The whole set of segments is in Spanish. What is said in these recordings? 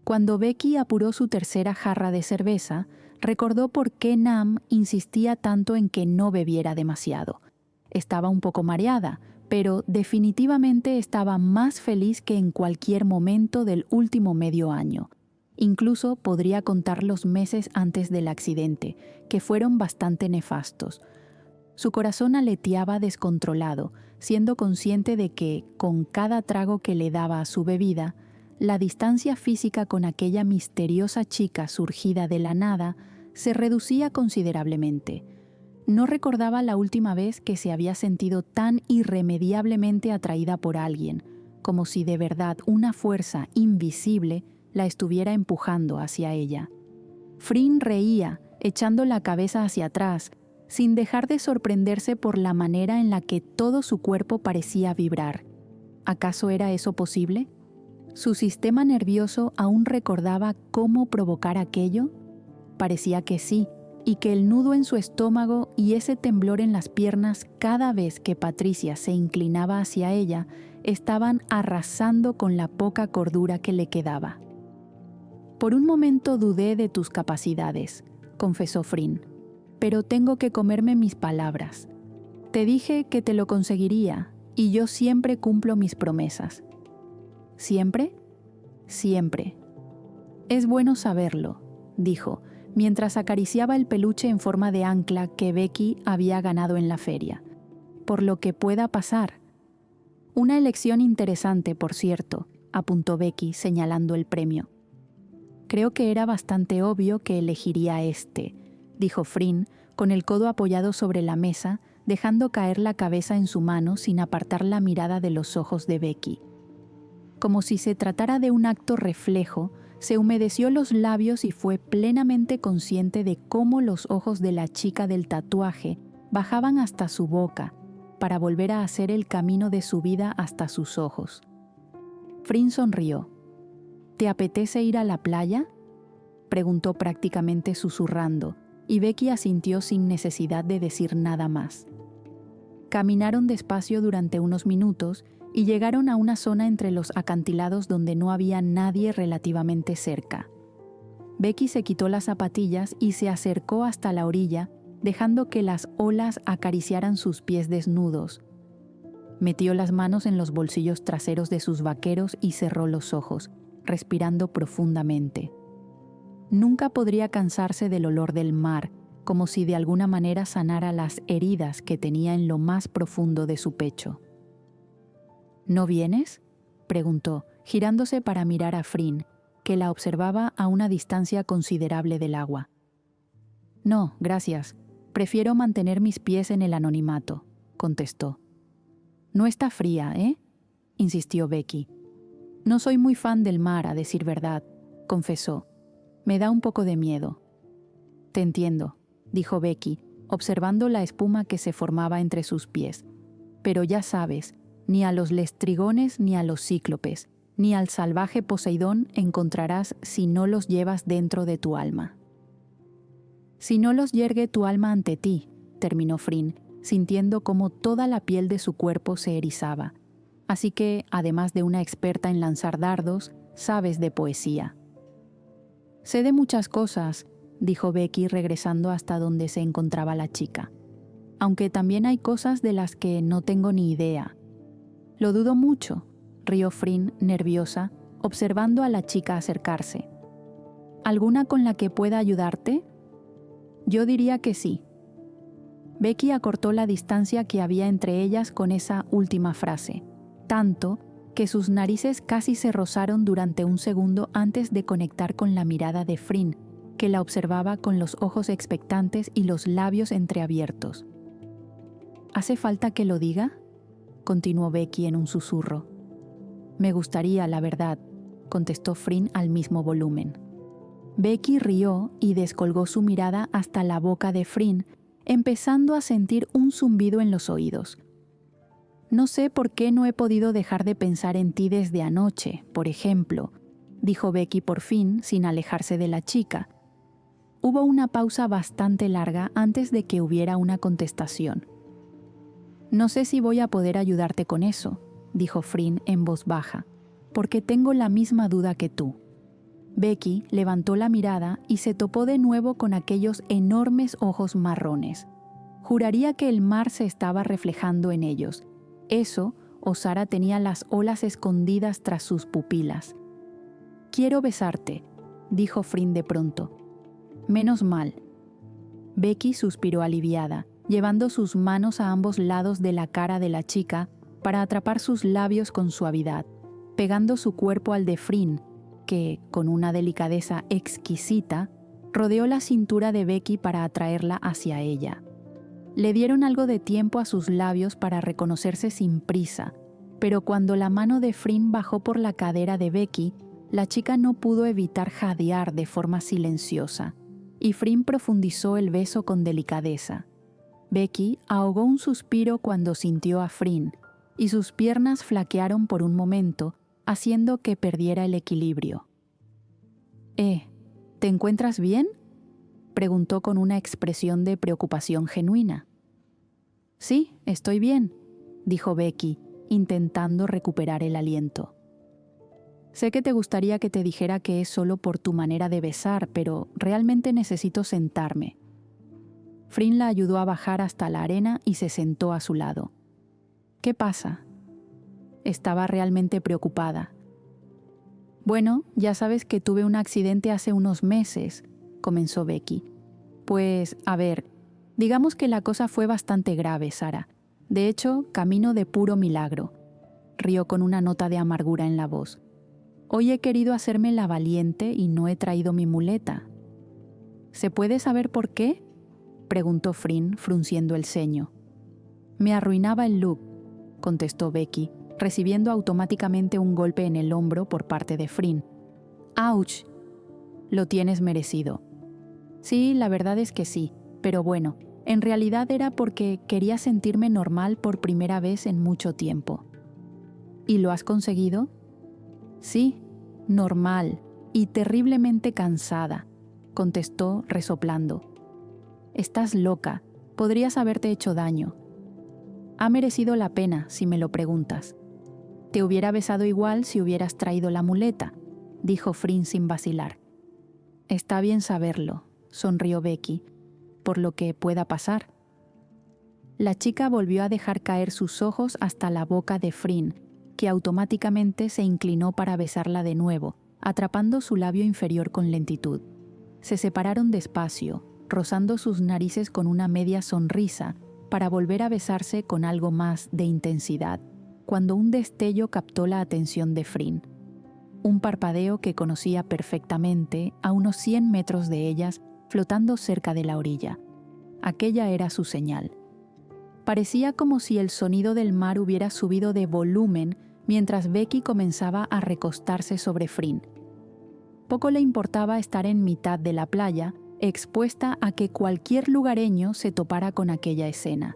Cuando Becky apuró su tercera jarra de cerveza, recordó por qué Nam insistía tanto en que no bebiera demasiado. Estaba un poco mareada, pero definitivamente estaba más feliz que en cualquier momento del último medio año. Incluso podría contar los meses antes del accidente, que fueron bastante nefastos. Su corazón aleteaba descontrolado, siendo consciente de que, con cada trago que le daba a su bebida, la distancia física con aquella misteriosa chica surgida de la nada se reducía considerablemente. No recordaba la última vez que se había sentido tan irremediablemente atraída por alguien, como si de verdad una fuerza invisible la estuviera empujando hacia ella. Frin reía, echando la cabeza hacia atrás, sin dejar de sorprenderse por la manera en la que todo su cuerpo parecía vibrar. ¿Acaso era eso posible? ¿Su sistema nervioso aún recordaba cómo provocar aquello? Parecía que sí, y que el nudo en su estómago y ese temblor en las piernas cada vez que Patricia se inclinaba hacia ella estaban arrasando con la poca cordura que le quedaba. «Por un momento dudé de tus capacidades», confesó Frin, «pero tengo que comerme mis palabras. Te dije que te lo conseguiría, y yo siempre cumplo mis promesas». ¿Siempre? Siempre. «Es bueno saberlo», dijo, mientras acariciaba el peluche en forma de ancla que Becky había ganado en la feria. «Por lo que pueda pasar». «Una elección interesante, por cierto», apuntó Becky señalando el premio. «Creo que era bastante obvio que elegiría este», dijo Frin, con el codo apoyado sobre la mesa, dejando caer la cabeza en su mano sin apartar la mirada de los ojos de Becky. Como si se tratara de un acto reflejo, se humedeció los labios y fue plenamente consciente de cómo los ojos de la chica del tatuaje bajaban hasta su boca para volver a hacer el camino de su vida hasta sus ojos. Frin sonrió. «¿Te apetece ir a la playa?», preguntó prácticamente susurrando, y Becky asintió sin necesidad de decir nada más. Caminaron despacio durante unos minutos y llegaron a una zona entre los acantilados donde no había nadie relativamente cerca. Becky se quitó las zapatillas y se acercó hasta la orilla, dejando que las olas acariciaran sus pies desnudos. Metió las manos en los bolsillos traseros de sus vaqueros y cerró los ojos, respirando profundamente. Nunca podría cansarse del olor del mar, como si de alguna manera sanara las heridas que tenía en lo más profundo de su pecho. «¿No vienes?», preguntó, girándose para mirar a Frin, que la observaba a una distancia considerable del agua. «No, gracias. Prefiero mantener mis pies en el anonimato», contestó. «No está fría, ¿eh?», insistió Becky. «No soy muy fan del mar, a decir verdad», confesó. «Me da un poco de miedo». «Te entiendo», dijo Becky, observando la espuma que se formaba entre sus pies. «Pero ya sabes, ni a los lestrigones ni a los cíclopes, ni al salvaje Poseidón encontrarás si no los llevas dentro de tu alma». «Si no los yergue tu alma ante ti», terminó Frin, sintiendo cómo toda la piel de su cuerpo se erizaba. «Así que, además de una experta en lanzar dardos, sabes de poesía». «Sé de muchas cosas», dijo Becky regresando hasta donde se encontraba la chica. «Aunque también hay cosas de las que no tengo ni idea». «Lo dudo mucho», rió Frin, nerviosa, observando a la chica acercarse. «¿Alguna con la que pueda ayudarte?» «Yo diría que sí». Becky acortó la distancia que había entre ellas con esa última frase, tanto que sus narices casi se rozaron durante un segundo antes de conectar con la mirada de Frin, que la observaba con los ojos expectantes y los labios entreabiertos. «¿Hace falta que lo diga?», continuó Becky en un susurro. «Me gustaría, la verdad», contestó Frin al mismo volumen. Becky rió y descolgó su mirada hasta la boca de Frin, empezando a sentir un zumbido en los oídos. «No sé por qué no he podido dejar de pensar en ti desde anoche, por ejemplo», dijo Becky por fin, sin alejarse de la chica. Hubo una pausa bastante larga antes de que hubiera una contestación. «No sé si voy a poder ayudarte con eso», dijo Frin en voz baja, «porque tengo la misma duda que tú». Becky levantó la mirada y se topó de nuevo con aquellos enormes ojos marrones. Juraría que el mar se estaba reflejando en ellos. Eso, o Sara tenía las olas escondidas tras sus pupilas. «Quiero besarte», dijo Fryn de pronto. «Menos mal». Becky suspiró aliviada, llevando sus manos a ambos lados de la cara de la chica para atrapar sus labios con suavidad, pegando su cuerpo al de Fryn, que, con una delicadeza exquisita, rodeó la cintura de Becky para atraerla hacia ella. Le dieron algo de tiempo a sus labios para reconocerse sin prisa, pero cuando la mano de Fryn bajó por la cadera de Becky, la chica no pudo evitar jadear de forma silenciosa, y Fryn profundizó el beso con delicadeza. Becky ahogó un suspiro cuando sintió a Fryn, y sus piernas flaquearon por un momento, haciendo que perdiera el equilibrio. ¿Te encuentras bien?», preguntó con una expresión de preocupación genuina. «Sí, estoy bien», dijo Becky, intentando recuperar el aliento. «Sé que te gustaría que te dijera que es solo por tu manera de besar, pero realmente necesito sentarme». Fryn la ayudó a bajar hasta la arena y se sentó a su lado. «¿Qué pasa?». Estaba realmente preocupada. «Bueno, ya sabes que tuve un accidente hace unos meses», comenzó Becky. «Pues, a ver, digamos que la cosa fue bastante grave, Sara. De hecho, camino de puro milagro», rió con una nota de amargura en la voz. «Hoy he querido hacerme la valiente y no he traído mi muleta». «¿Se puede saber por qué?», preguntó Fryn, frunciendo el ceño. «Me arruinaba el look», contestó Becky, recibiendo automáticamente un golpe en el hombro por parte de Fryn. «¡Auch! Lo tienes merecido». «Sí, la verdad es que sí, pero bueno, en realidad era porque quería sentirme normal por primera vez en mucho tiempo». «¿Y lo has conseguido?». «Sí, normal y terriblemente cansada», contestó resoplando. «Estás loca, podrías haberte hecho daño». «Ha merecido la pena, si me lo preguntas». «Te hubiera besado igual si hubieras traído la muleta», dijo Fryn sin vacilar. «Está bien saberlo», sonrió Becky, «por lo que pueda pasar». La chica volvió a dejar caer sus ojos hasta la boca de Fryn, que automáticamente se inclinó para besarla de nuevo, atrapando su labio inferior con lentitud. Se separaron despacio, rozando sus narices con una media sonrisa, para volver a besarse con algo más de intensidad, cuando un destello captó la atención de Fryn. Un parpadeo que conocía perfectamente a unos 100 metros de ellas, flotando cerca de la orilla. Aquella era su señal. Parecía como si el sonido del mar hubiera subido de volumen mientras Becky comenzaba a recostarse sobre Fryn. Poco le importaba estar en mitad de la playa, expuesta a que cualquier lugareño se topara con aquella escena.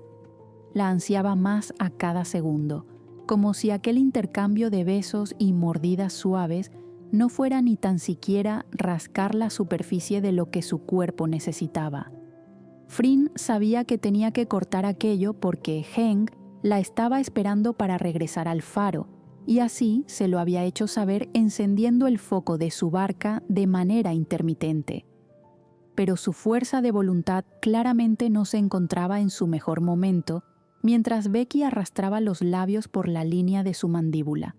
La ansiaba más a cada segundo, como si aquel intercambio de besos y mordidas suaves no fuera ni tan siquiera rascar la superficie de lo que su cuerpo necesitaba. Fryn sabía que tenía que cortar aquello porque Heng la estaba esperando para regresar al faro, y así se lo había hecho saber encendiendo el foco de su barca de manera intermitente. Pero su fuerza de voluntad claramente no se encontraba en su mejor momento, mientras Becky arrastraba los labios por la línea de su mandíbula.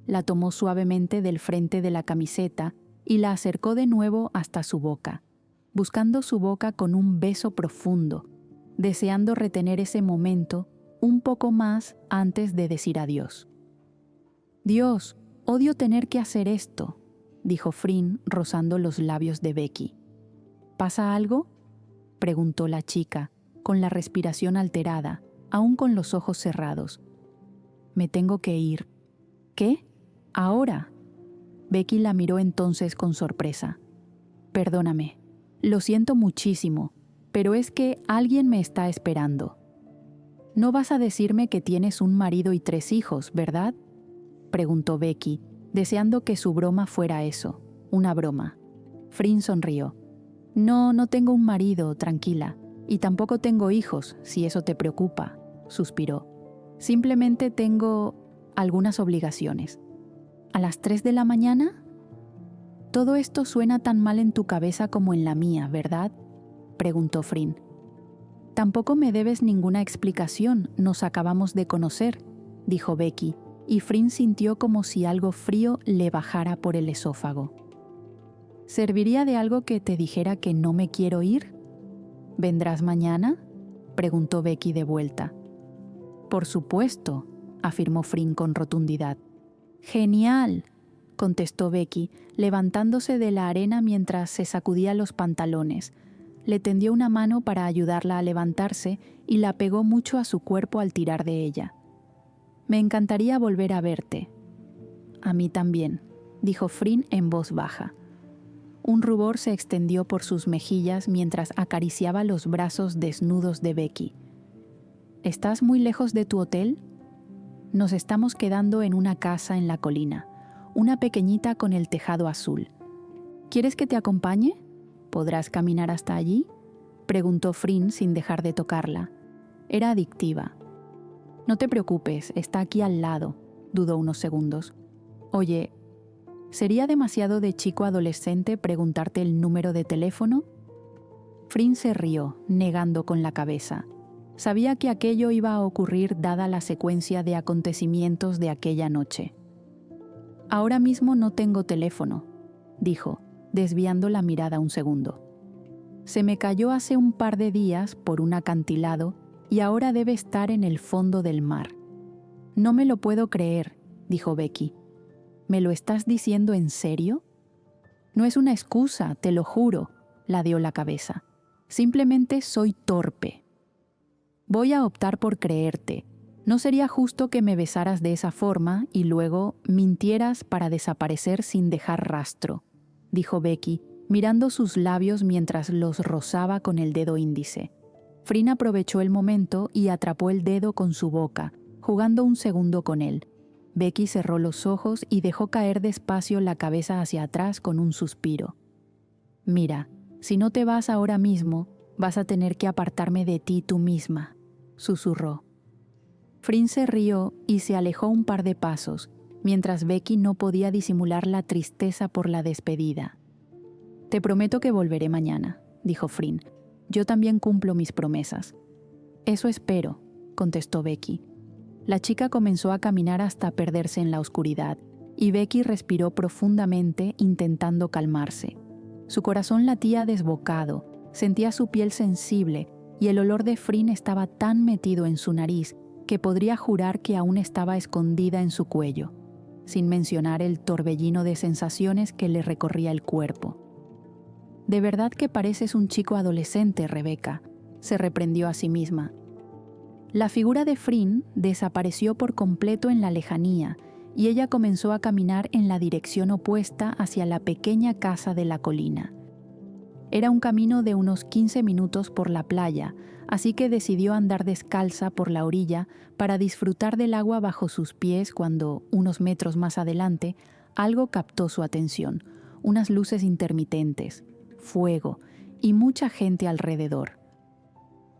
La tomó suavemente del frente de la camiseta y la acercó de nuevo hasta su boca, buscando su boca con un beso profundo, deseando retener ese momento un poco más antes de decir adiós. «Dios, odio tener que hacer esto», dijo Fryn rozando los labios de Becky. «¿Pasa algo?», preguntó la chica, con la respiración alterada, aún con los ojos cerrados. «Me tengo que ir». «¿Qué? ¿Ahora?». Becky la miró entonces con sorpresa. «Perdóname, lo siento muchísimo, pero es que alguien me está esperando». «No vas a decirme que tienes un marido y 3 hijos, ¿verdad?», preguntó Becky, deseando que su broma fuera eso, una broma. Fryn sonrió. «No, no tengo un marido, tranquila, y tampoco tengo hijos, si eso te preocupa», suspiró. «Simplemente tengo algunas obligaciones». «¿A las 3 de la mañana?». Todo esto suena tan mal en tu cabeza como en la mía, ¿verdad?, preguntó Frin. Tampoco me debes ninguna explicación, nos acabamos de conocer, dijo Becky, y Frin sintió como si algo frío le bajara por el esófago. ¿Serviría de algo que te dijera que no me quiero ir? ¿Vendrás mañana?, preguntó Becky de vuelta. Por supuesto, afirmó Frin con rotundidad. ¡Genial!, contestó Becky, levantándose de la arena mientras se sacudía los pantalones. Le tendió una mano para ayudarla a levantarse y la pegó mucho a su cuerpo al tirar de ella. Me encantaría volver a verte. A mí también, dijo Frin en voz baja. Un rubor se extendió por sus mejillas mientras acariciaba los brazos desnudos de Becky. ¿Estás muy lejos de tu hotel? Nos estamos quedando en una casa en la colina, una pequeñita con el tejado azul. ¿Quieres que te acompañe? ¿Podrás caminar hasta allí?, preguntó Frin sin dejar de tocarla. Era adictiva. No te preocupes, está aquí al lado, dudó unos segundos. Oye, ¿sería demasiado de chico adolescente preguntarte el número de teléfono? Frin se rió, negando con la cabeza. Sabía que aquello iba a ocurrir dada la secuencia de acontecimientos de aquella noche. Ahora mismo no tengo teléfono, dijo, desviando la mirada un segundo. Se me cayó hace un par de días por un acantilado y ahora debe estar en el fondo del mar. No me lo puedo creer, dijo Becky. ¿Me lo estás diciendo en serio? No es una excusa, te lo juro, ladeó la cabeza. Simplemente soy torpe. Voy a optar por creerte. No sería justo que me besaras de esa forma y luego mintieras para desaparecer sin dejar rastro, dijo Becky, mirando sus labios mientras los rozaba con el dedo índice. Frin aprovechó el momento y atrapó el dedo con su boca, jugando un segundo con él. Becky cerró los ojos y dejó caer despacio la cabeza hacia atrás con un suspiro. Mira, si no te vas ahora mismo, vas a tener que apartarme de ti tú misma, susurró. Frin se rió y se alejó un par de pasos, mientras Becky no podía disimular la tristeza por la despedida. Te prometo que volveré mañana, dijo Frin. Yo también cumplo mis promesas. Eso espero, contestó Becky. La chica comenzó a caminar hasta perderse en la oscuridad, y Becky respiró profundamente intentando calmarse. Su corazón latía desbocado, sentía su piel sensible y el olor de Frin estaba tan metido en su nariz que podría jurar que aún estaba escondida en su cuello, sin mencionar el torbellino de sensaciones que le recorría el cuerpo. «De verdad que pareces un chico adolescente, Rebecca», se reprendió a sí misma. La figura de Frin desapareció por completo en la lejanía y ella comenzó a caminar en la dirección opuesta hacia la pequeña casa de la colina. Era un camino de unos 15 minutos por la playa, así que decidió andar descalza por la orilla para disfrutar del agua bajo sus pies cuando, unos metros más adelante, algo captó su atención, unas luces intermitentes, fuego y mucha gente alrededor.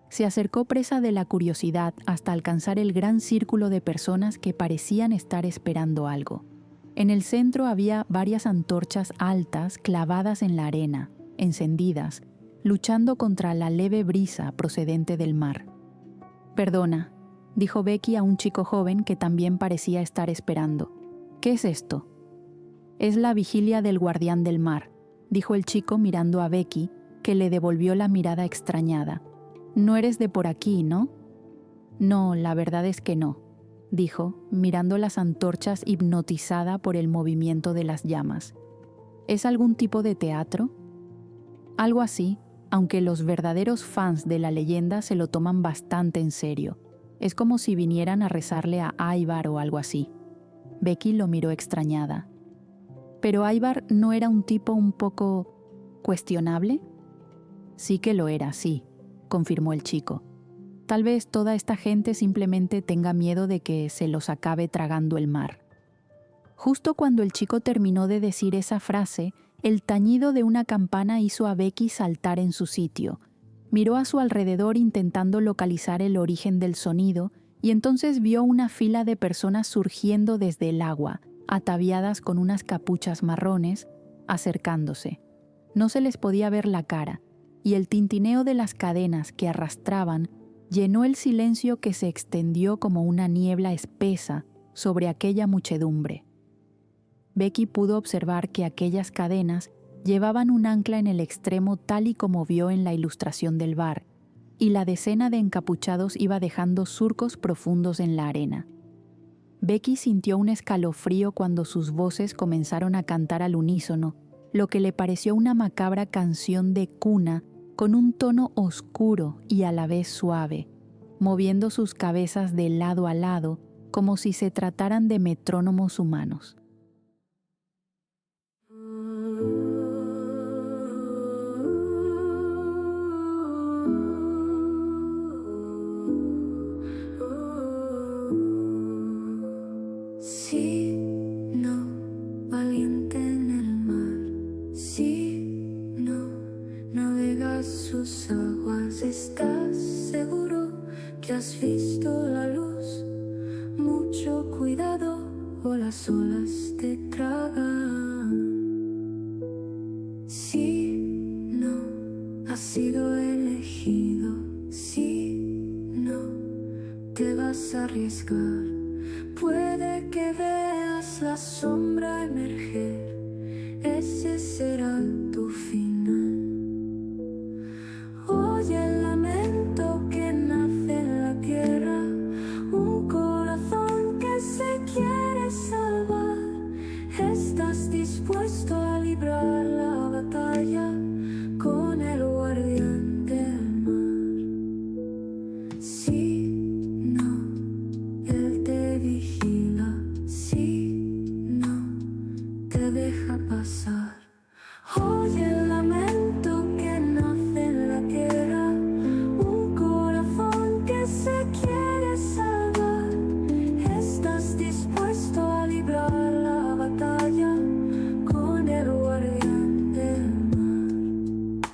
Se acercó presa de la curiosidad hasta alcanzar el gran círculo de personas que parecían estar esperando algo. En el centro había varias antorchas altas clavadas en la arena, encendidas, luchando contra la leve brisa procedente del mar. «Perdona», dijo Becky a un chico joven que también parecía estar esperando. «¿Qué es esto?» «Es la vigilia del guardián del mar», dijo el chico mirando a Becky, que le devolvió la mirada extrañada. «No eres de por aquí, ¿no?» «No, la verdad es que no», dijo, mirando las antorchas hipnotizada por el movimiento de las llamas. «¿Es algún tipo de teatro?» «Algo así, aunque los verdaderos fans de la leyenda se lo toman bastante en serio. Es como si vinieran a rezarle a Ivar o algo así». Becky lo miró extrañada. «¿Pero Ivar no era un tipo un poco cuestionable?» «Sí que lo era, sí», confirmó el chico. «Tal vez toda esta gente simplemente tenga miedo de que se los acabe tragando el mar». Justo cuando el chico terminó de decir esa frase, el tañido de una campana hizo a Becky saltar en su sitio. Miró a su alrededor intentando localizar el origen del sonido y entonces vio una fila de personas surgiendo desde el agua, ataviadas con unas capuchas marrones, acercándose. No se les podía ver la cara, y el tintineo de las cadenas que arrastraban llenó el silencio que se extendió como una niebla espesa sobre aquella muchedumbre. Becky pudo observar que aquellas cadenas llevaban un ancla en el extremo tal y como vio en la ilustración del bar, y la decena de encapuchados iba dejando surcos profundos en la arena. Becky sintió un escalofrío cuando sus voces comenzaron a cantar al unísono, lo que le pareció una macabra canción de cuna con un tono oscuro y a la vez suave, moviendo sus cabezas de lado a lado como si se trataran de metrónomos humanos. Sí, no, valiente en el mar. Sí, no, navegas sus aguas. ¿Estás seguro que has visto la luz? Mucho cuidado o las olas te tragan. Sí, no, has sido elegido. Sí, no, te vas a arriesgar. Puede que veas la sombra emerger, ese será tu final. Oye el lamento que nace en la tierra, un corazón que se quiere salvar. ¿Estás dispuesto a librar la batalla con el guardián del mar? Sí, no, él te vigila. Sí, no, te deja pasar. Oye el lamento que nace en la tierra, un corazón que se quiere salvar. ¿Estás dispuesto a librar la batalla con el guardián del mar?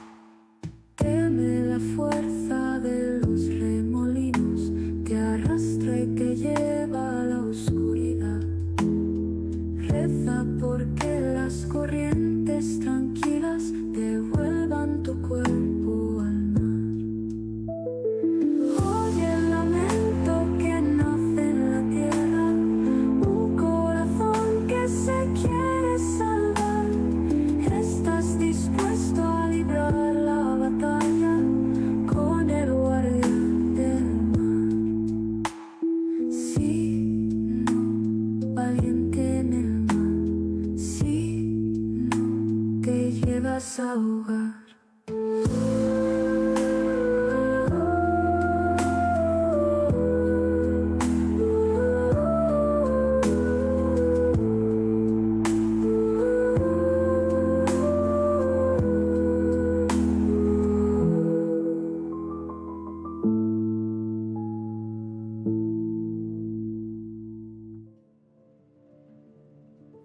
Teme la fuerza de los remolinos, te arrastra y te lleva a la oscuridad. Reza porque las corrientes tranquilas devuelvan tu cuerpo al mar. Oye el lamento que nace en la tierra, un corazón que se quiere salvar. ¿Estás dispuesto a librar la batalla con el guardián del mar? Sí, no, valiente en el mar. Sí, no, te llevas a ahogar.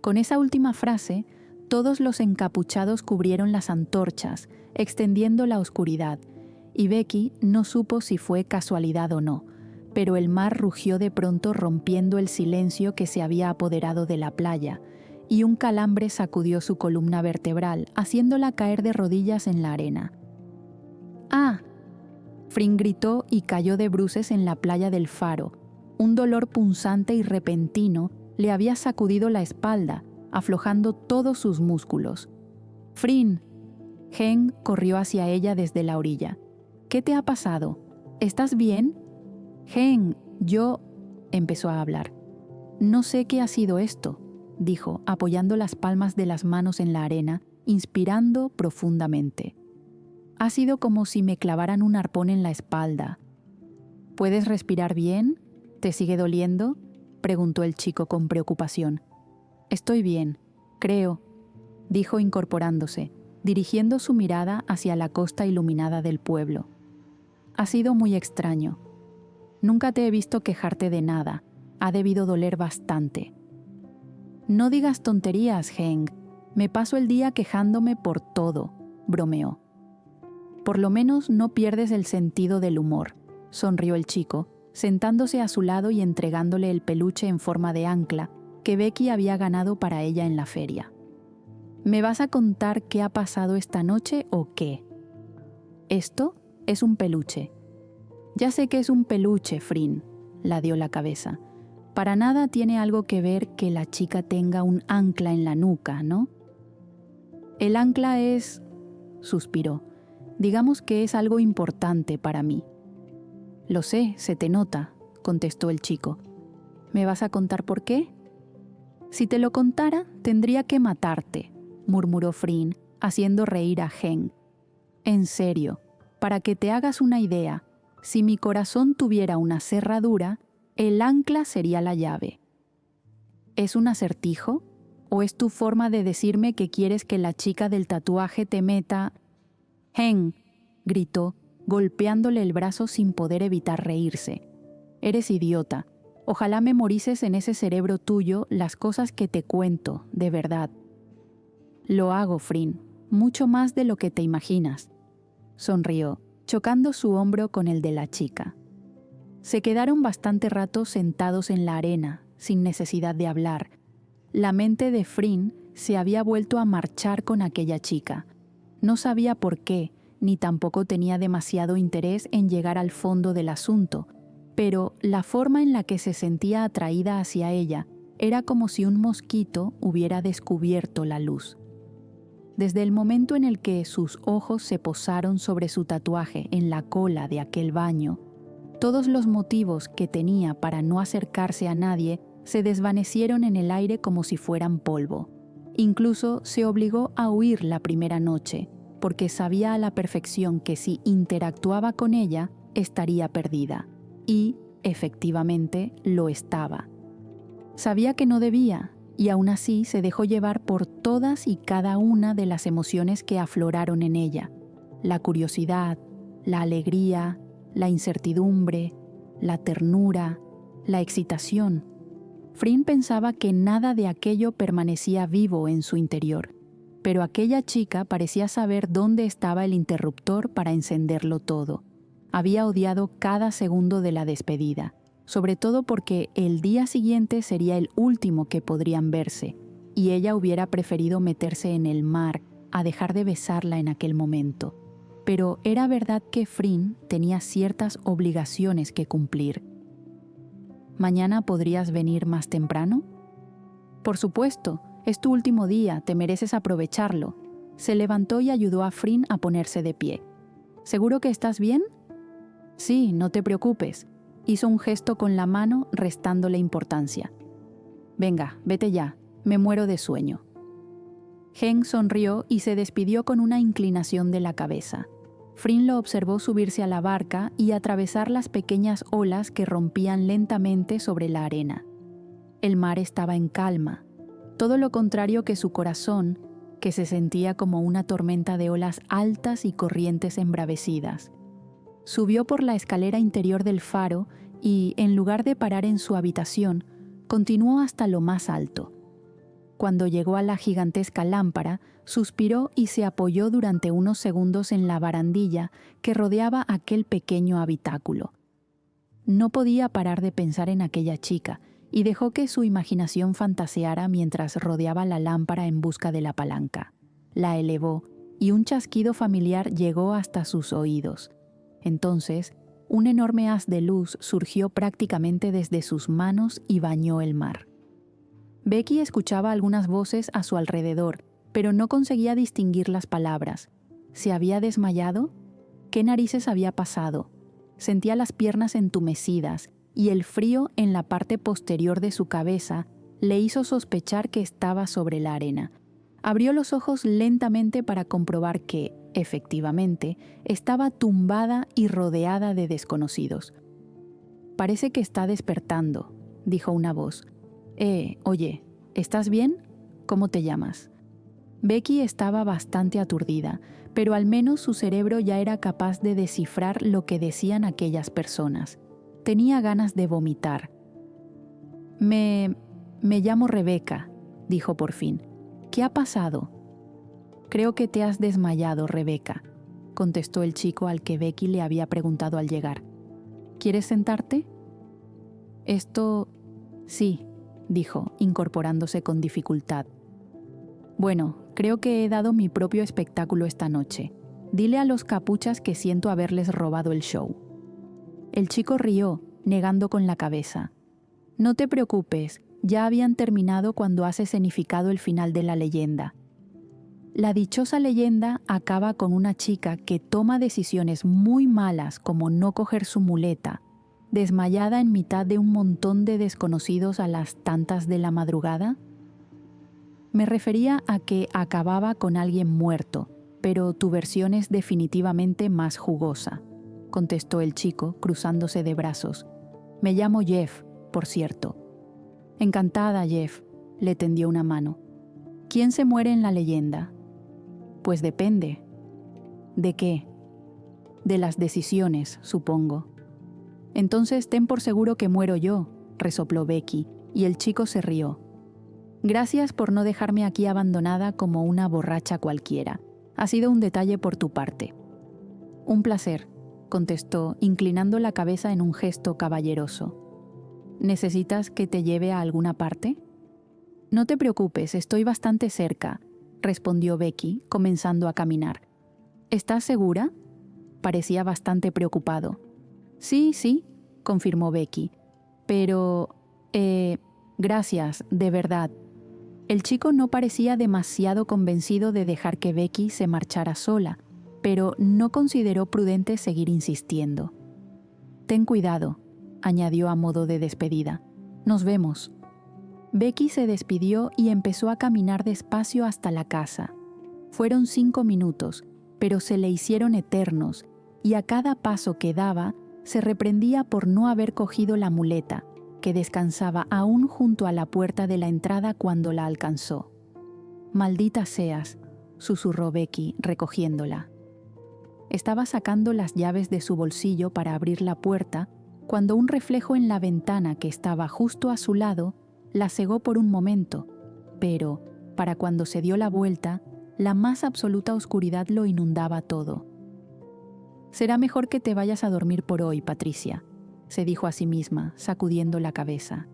Con esa última frase, todos los encapuchados cubrieron las antorchas, extendiendo la oscuridad, y Becky no supo si fue casualidad o no, pero el mar rugió de pronto rompiendo el silencio que se había apoderado de la playa, y un calambre sacudió su columna vertebral, haciéndola caer de rodillas en la arena. ¡Ah! Frin gritó y cayó de bruces en la playa del faro. Un dolor punzante y repentino le había sacudido la espalda, aflojando todos sus músculos. ¡Frin! Heng corrió hacia ella desde la orilla. ¿Qué te ha pasado? ¿Estás bien? Heng, yo... empezó a hablar. No sé qué ha sido esto, dijo, apoyando las palmas de las manos en la arena, inspirando profundamente. Ha sido como si me clavaran un arpón en la espalda. ¿Puedes respirar bien? ¿Te sigue doliendo?, preguntó el chico con preocupación. Estoy bien, creo, dijo incorporándose, dirigiendo su mirada hacia la costa iluminada del pueblo. Ha sido muy extraño. Nunca te he visto quejarte de nada. Ha debido doler bastante. No digas tonterías, Heng. Me paso el día quejándome por todo, bromeó. Por lo menos no pierdes el sentido del humor, sonrió el chico, sentándose a su lado y entregándole el peluche en forma de ancla que Becky había ganado para ella en la feria. ¿Me vas a contar qué ha pasado esta noche o qué? Esto es un peluche. Ya sé que es un peluche, Frin, ladeó la cabeza. Para nada tiene algo que ver que la chica tenga un ancla en la nuca, ¿no? El ancla es... suspiró. Digamos que es algo importante para mí. Lo sé, se te nota, contestó el chico. ¿Me vas a contar por qué? Si te lo contara, tendría que matarte, murmuró Frin, haciendo reír a Heng. En serio, para que te hagas una idea, si mi corazón tuviera una cerradura, el ancla sería la llave. ¿Es un acertijo? ¿O es tu forma de decirme que quieres que la chica del tatuaje te meta...? Heng, gritó, golpeándole el brazo sin poder evitar reírse. Eres idiota. Ojalá memorices en ese cerebro tuyo las cosas que te cuento, de verdad. Lo hago, Frin, mucho más de lo que te imaginas. Sonrió, chocando su hombro con el de la chica. Se quedaron bastante rato sentados en la arena, sin necesidad de hablar. La mente de Frin se había vuelto a marchar con aquella chica. No sabía por qué, ni tampoco tenía demasiado interés en llegar al fondo del asunto, pero la forma en la que se sentía atraída hacia ella era como si un mosquito hubiera descubierto la luz. Desde el momento en el que sus ojos se posaron sobre su tatuaje en la cola de aquel baño, todos los motivos que tenía para no acercarse a nadie se desvanecieron en el aire como si fueran polvo. Incluso se obligó a huir la primera noche, porque sabía a la perfección que si interactuaba con ella, estaría perdida. Y, efectivamente, lo estaba. Sabía que no debía, y aún así se dejó llevar por todas y cada una de las emociones que afloraron en ella: la curiosidad, la alegría, la incertidumbre, la ternura, la excitación. Frin pensaba que nada de aquello permanecía vivo en su interior, pero aquella chica parecía saber dónde estaba el interruptor para encenderlo todo. Había odiado cada segundo de la despedida, sobre todo porque el día siguiente sería el último que podrían verse, y ella hubiera preferido meterse en el mar a dejar de besarla en aquel momento. Pero era verdad que Frin tenía ciertas obligaciones que cumplir. ¿Mañana podrías venir más temprano? Por supuesto, es tu último día, te mereces aprovecharlo. Se levantó y ayudó a Frin a ponerse de pie. ¿Seguro que estás bien? Sí, no te preocupes. Hizo un gesto con la mano, restándole importancia. Venga, vete ya, me muero de sueño. Heng sonrió y se despidió con una inclinación de la cabeza. Frin lo observó subirse a la barca y atravesar las pequeñas olas que rompían lentamente sobre la arena. El mar estaba en calma, todo lo contrario que su corazón, que se sentía como una tormenta de olas altas y corrientes embravecidas. Subió por la escalera interior del faro y, en lugar de parar en su habitación, continuó hasta lo más alto. Cuando llegó a la gigantesca lámpara, suspiró y se apoyó durante unos segundos en la barandilla que rodeaba aquel pequeño habitáculo. No podía parar de pensar en aquella chica y dejó que su imaginación fantaseara mientras rodeaba la lámpara en busca de la palanca. La elevó y un chasquido familiar llegó hasta sus oídos. Entonces, un enorme haz de luz surgió prácticamente desde sus manos y bañó el mar. Becky escuchaba algunas voces a su alrededor, pero no conseguía distinguir las palabras. ¿Se había desmayado? ¿Qué narices había pasado? Sentía las piernas entumecidas y el frío en la parte posterior de su cabeza le hizo sospechar que estaba sobre la arena. Abrió los ojos lentamente para comprobar que, efectivamente, estaba tumbada y rodeada de desconocidos. «Parece que está despertando», dijo una voz. Oye, ¿estás bien? ¿Cómo te llamas? Becky estaba bastante aturdida, pero al menos su cerebro ya era capaz de descifrar lo que decían aquellas personas. Tenía ganas de vomitar. Me llamo Rebeca», dijo por fin. «¿Qué ha pasado?» «Creo que te has desmayado, Rebeca», contestó el chico al que Becky le había preguntado al llegar. «¿Quieres sentarte?» «Esto... sí», dijo, incorporándose con dificultad. «Bueno, Creo que he dado mi propio espectáculo esta noche. Dile a los capuchas que siento haberles robado el show». El chico rió, negando con la cabeza. «No te preocupes, ya habían terminado cuando has escenificado el final de la leyenda. La dichosa leyenda acaba con una chica que toma decisiones muy malas como no coger su muleta, desmayada en mitad de un montón de desconocidos a las tantas de la madrugada». Me refería a que acababa con alguien muerto, pero tu versión es definitivamente más jugosa, contestó el chico, cruzándose de brazos. «Me llamo Jeff, por cierto». «Encantada, Jeff», le tendió una mano. «¿Quién se muere en la leyenda?» «Pues depende». «¿De qué?» «De las decisiones, supongo». «Entonces ten por seguro que muero yo», resopló Becky, y el chico se rió. «Gracias por no dejarme aquí abandonada como una borracha cualquiera. Ha sido un detalle por tu parte». «Un placer», contestó, inclinando la cabeza en un gesto caballeroso. «¿Necesitas que te lleve a alguna parte?» «No te preocupes, estoy bastante cerca», respondió Becky, comenzando a caminar. «¿Estás segura?» Parecía bastante preocupado. Sí, confirmó Becky. «Pero... gracias, de verdad». El chico no parecía demasiado convencido de dejar que Becky se marchara sola, pero no consideró prudente seguir insistiendo. «Ten cuidado», añadió a modo de despedida. «Nos vemos». Becky se despidió y empezó a caminar despacio hasta la casa. Fueron 5 minutos, pero se le hicieron eternos, y a cada paso que daba se reprendía por no haber cogido la muleta, que descansaba aún junto a la puerta de la entrada cuando la alcanzó. «Maldita seas», susurró Becky, recogiéndola. Estaba sacando las llaves de su bolsillo para abrir la puerta cuando un reflejo en la ventana que estaba justo a su lado la cegó por un momento, pero, para cuando se dio la vuelta, la más absoluta oscuridad lo inundaba todo. «Será mejor que te vayas a dormir por hoy, Patricia», se dijo a sí misma, sacudiendo la cabeza.